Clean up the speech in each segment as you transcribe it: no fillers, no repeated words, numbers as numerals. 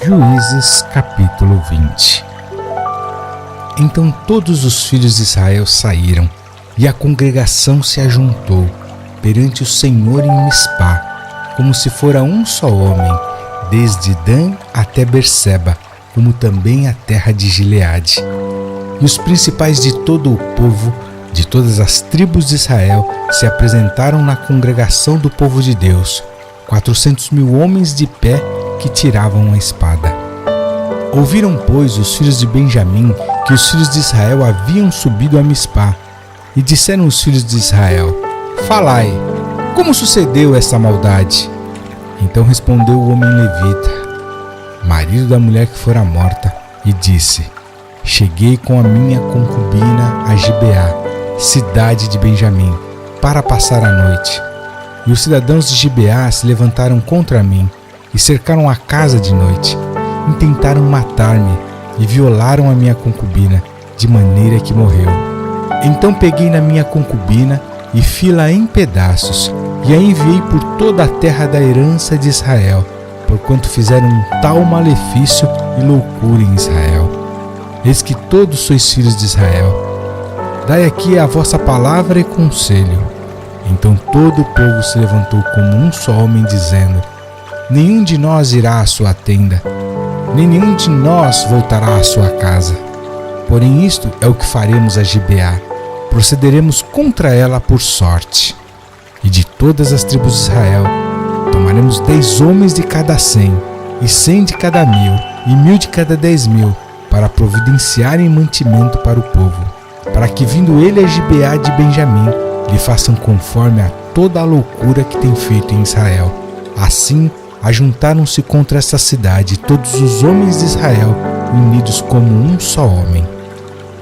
Juízes capítulo 20. Então todos os filhos de Israel saíram, e a congregação se ajuntou perante o Senhor em Mispá, como se fora um só homem, desde Dan até Berseba, como também a terra de Gileade. E os principais de todo o povo, de todas as tribos de Israel, se apresentaram na congregação do povo de Deus, 400.000 homens de pé que tiravam a espada. Ouviram, pois, os filhos de Benjamim que os filhos de Israel haviam subido a Mispá, e disseram os filhos de Israel: Falai, como sucedeu essa maldade? Então respondeu o homem levita, marido da mulher que fora morta, e disse: Cheguei com a minha concubina a Gibeá, cidade de Benjamim, para passar a noite. E os cidadãos de Gibeá se levantaram contra mim, e cercaram a casa de noite, e tentaram matar-me, e violaram a minha concubina, de maneira que morreu. Então peguei na minha concubina, e fi-la em pedaços, e a enviei por toda a terra da herança de Israel, porquanto fizeram um tal malefício e loucura em Israel. Eis que todos sois filhos de Israel. Dai aqui a vossa palavra e conselho. Então todo o povo se levantou como um só homem, dizendo: Nenhum de nós irá à sua tenda, nem nenhum de nós voltará à sua casa. Porém isto é o que faremos a Gibeá: procederemos contra ela por sorte. E de todas as tribos de Israel tomaremos 10 homens de cada 100, e 100 de cada 1.000, e 1.000 de cada 10.000, para providenciarem mantimento para o povo, para que, vindo ele a Gibeá de Benjamim, lhe façam conforme a toda a loucura que tem feito em Israel. Assim ajuntaram-se contra essa cidade todos os homens de Israel, unidos como um só homem.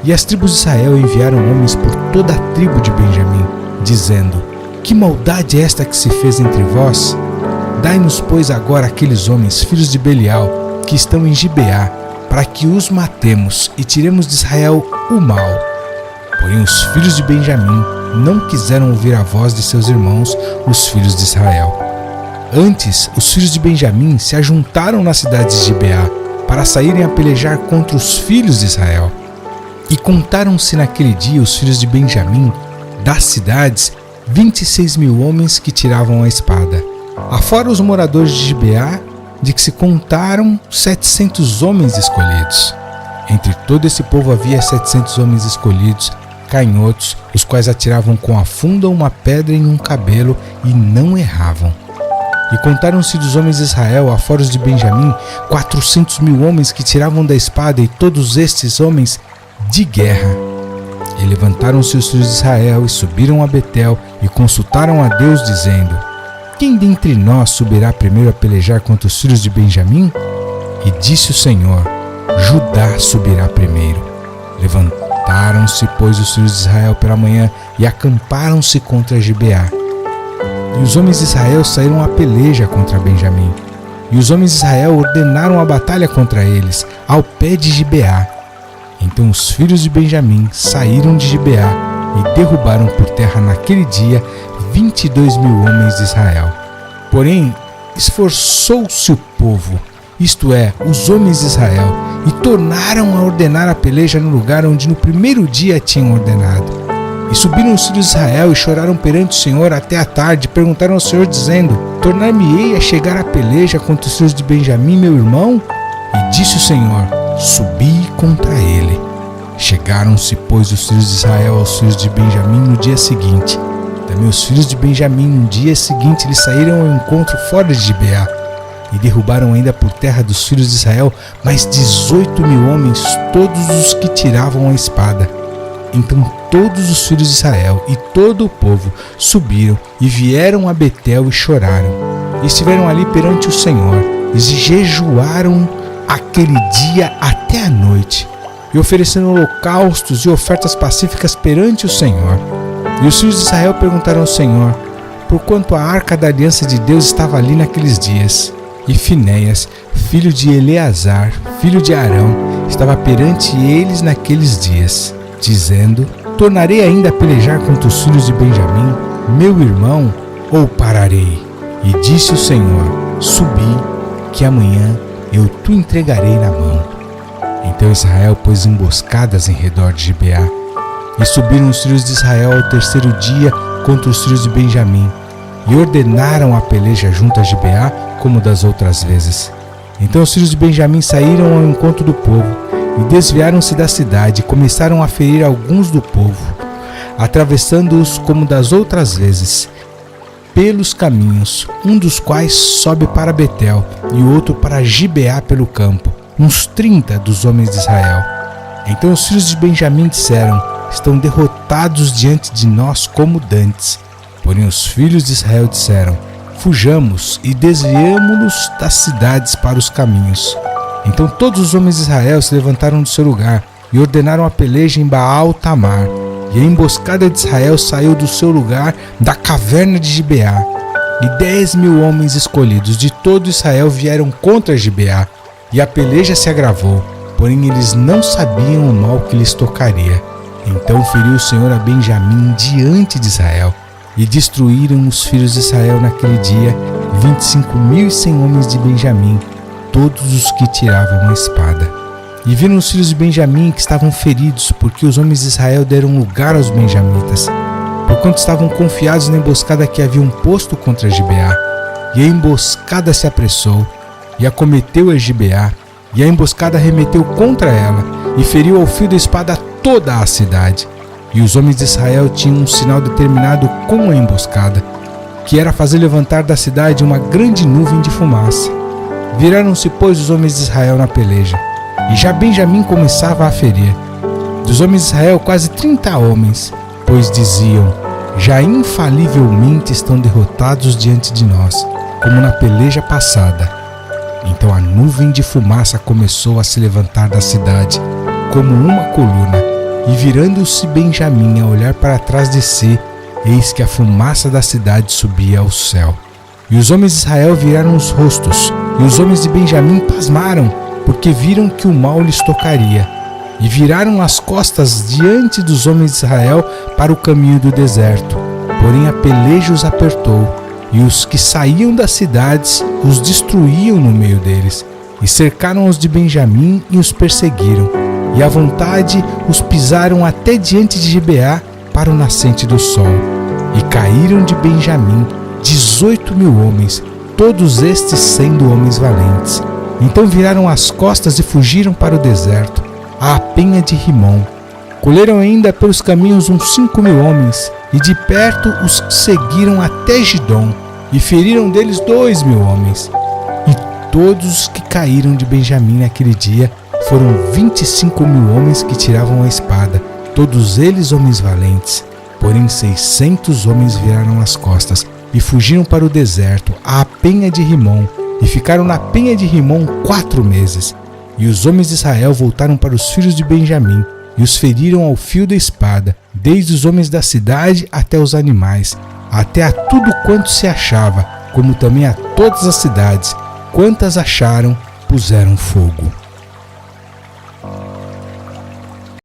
E as tribos de Israel enviaram homens por toda a tribo de Benjamim, dizendo: Que maldade é esta que se fez entre vós? Dai-nos, pois, agora aqueles homens, filhos de Belial, que estão em Gibeá, para que os matemos e tiremos de Israel o mal. Porém os filhos de Benjamim não quiseram ouvir a voz de seus irmãos, os filhos de Israel. Antes, os filhos de Benjamim se ajuntaram nas cidades de Gibeá, para saírem a pelejar contra os filhos de Israel. E contaram-se naquele dia os filhos de Benjamim, das cidades, 26.000 homens que tiravam a espada. Afora os moradores de Gibeá, de que se contaram 700 homens escolhidos. Entre todo esse povo havia 700 homens escolhidos, canhotos, os quais atiravam com a funda uma pedra em um cabelo e não erravam. E contaram-se dos homens de Israel, afora os de Benjamim, 400.000 homens que tiravam da espada, e todos estes homens de guerra. E levantaram-se os filhos de Israel e subiram a Betel e consultaram a Deus, dizendo: Quem dentre nós subirá primeiro a pelejar contra os filhos de Benjamim? E disse o Senhor: Judá subirá primeiro. Levantaram-se, pois, os filhos de Israel pela manhã e acamparam-se contra Gibeá. E os homens de Israel saíram a peleja contra Benjamim. E os homens de Israel ordenaram a batalha contra eles, ao pé de Gibeá. Então os filhos de Benjamim saíram de Gibeá e derrubaram por terra naquele dia 22.000 homens de Israel. Porém, esforçou-se o povo, isto é, os homens de Israel, e tornaram a ordenar a peleja no lugar onde no primeiro dia tinham ordenado. E subiram os filhos de Israel e choraram perante o Senhor até a tarde, e perguntaram ao Senhor, dizendo: Tornar-me-ei a chegar à peleja contra os filhos de Benjamim, meu irmão? E disse o Senhor: Subi contra ele. Chegaram-se, pois, os filhos de Israel aos filhos de Benjamim no dia seguinte. Também os filhos de Benjamim no dia seguinte lhes saíram ao encontro fora de Gibeá, e derrubaram ainda por terra dos filhos de Israel mais 18.000 homens, todos os que tiravam a espada. Então todos os filhos de Israel e todo o povo subiram e vieram a Betel e choraram. E estiveram ali perante o Senhor, e jejuaram aquele dia até a noite, e ofereceram holocaustos e ofertas pacíficas perante o Senhor. E os filhos de Israel perguntaram ao Senhor, porquanto a arca da aliança de Deus estava ali naqueles dias. E Finéias, filho de Eleazar, filho de Arão, estava perante eles naqueles dias, dizendo: Tornarei ainda a pelejar contra os filhos de Benjamim, meu irmão, ou pararei? E disse o Senhor: Subi, que amanhã eu te entregarei na mão. Então Israel pôs emboscadas em redor de Gibeá. E subiram os filhos de Israel ao terceiro dia contra os filhos de Benjamim, e ordenaram a peleja junto a Gibeá como das outras vezes. Então os filhos de Benjamim saíram ao encontro do povo, e desviaram-se da cidade, e começaram a ferir alguns do povo, atravessando-os como das outras vezes, pelos caminhos, um dos quais sobe para Betel, e o outro para Gibeá pelo campo, uns 30 dos homens de Israel. Então os filhos de Benjamim disseram: estão derrotados diante de nós como dantes. Porém os filhos de Israel disseram: fujamos e desviamo-nos das cidades para os caminhos. Então todos os homens de Israel se levantaram do seu lugar e ordenaram a peleja em Baal-Tamar. E a emboscada de Israel saiu do seu lugar da caverna de Gibeá. E 10.000 homens escolhidos de todo Israel vieram contra Gibeá. E a peleja se agravou, porém eles não sabiam o mal que lhes tocaria. Então feriu o Senhor a Benjamim diante de Israel, e destruíram os filhos de Israel naquele dia 25.100 homens de Benjamim, todos os que tiravam a espada. E viram os filhos de Benjamim que estavam feridos, porque os homens de Israel deram lugar aos benjamitas, porquanto estavam confiados na emboscada que haviam posto contra Gibeá. E a emboscada se apressou, e acometeu a Gibeá, e a emboscada arremeteu contra ela, e feriu ao fio da espada toda a cidade. E os homens de Israel tinham um sinal determinado com a emboscada, que era fazer levantar da cidade uma grande nuvem de fumaça. Viraram-se, pois, os homens de Israel na peleja, e já Benjamim começava a ferir. Dos homens de Israel, quase 30 homens, pois diziam: já infalivelmente estão derrotados diante de nós, como na peleja passada. Então a nuvem de fumaça começou a se levantar da cidade, como uma coluna, e virando-se Benjamim a olhar para trás de si, eis que a fumaça da cidade subia ao céu. E os homens de Israel viraram os rostos, e os homens de Benjamim pasmaram, porque viram que o mal lhes tocaria, e viraram as costas diante dos homens de Israel para o caminho do deserto. Porém a peleja os apertou, e os que saíam das cidades os destruíam no meio deles, e cercaram os de Benjamim e os perseguiram, e à vontade os pisaram até diante de Gibeá para o nascente do sol. E caíram de Benjamim 18.000 homens, todos estes sendo homens valentes. Então viraram as costas e fugiram para o deserto, à penha de Rimom. Colheram ainda pelos caminhos uns 5.000 homens, e de perto os seguiram até Gidom, e feriram deles 2.000 homens. E todos os que caíram de Benjamim naquele dia foram 25.000 homens que tiravam a espada, todos eles homens valentes. Porém 600 homens viraram as costas e fugiram para o deserto, à penha de Rimom, e ficaram na penha de Rimom 4 meses. E os homens de Israel voltaram para os filhos de Benjamim, e os feriram ao fio da espada, desde os homens da cidade até os animais, até a tudo quanto se achava, como também a todas as cidades, quantas acharam, puseram fogo.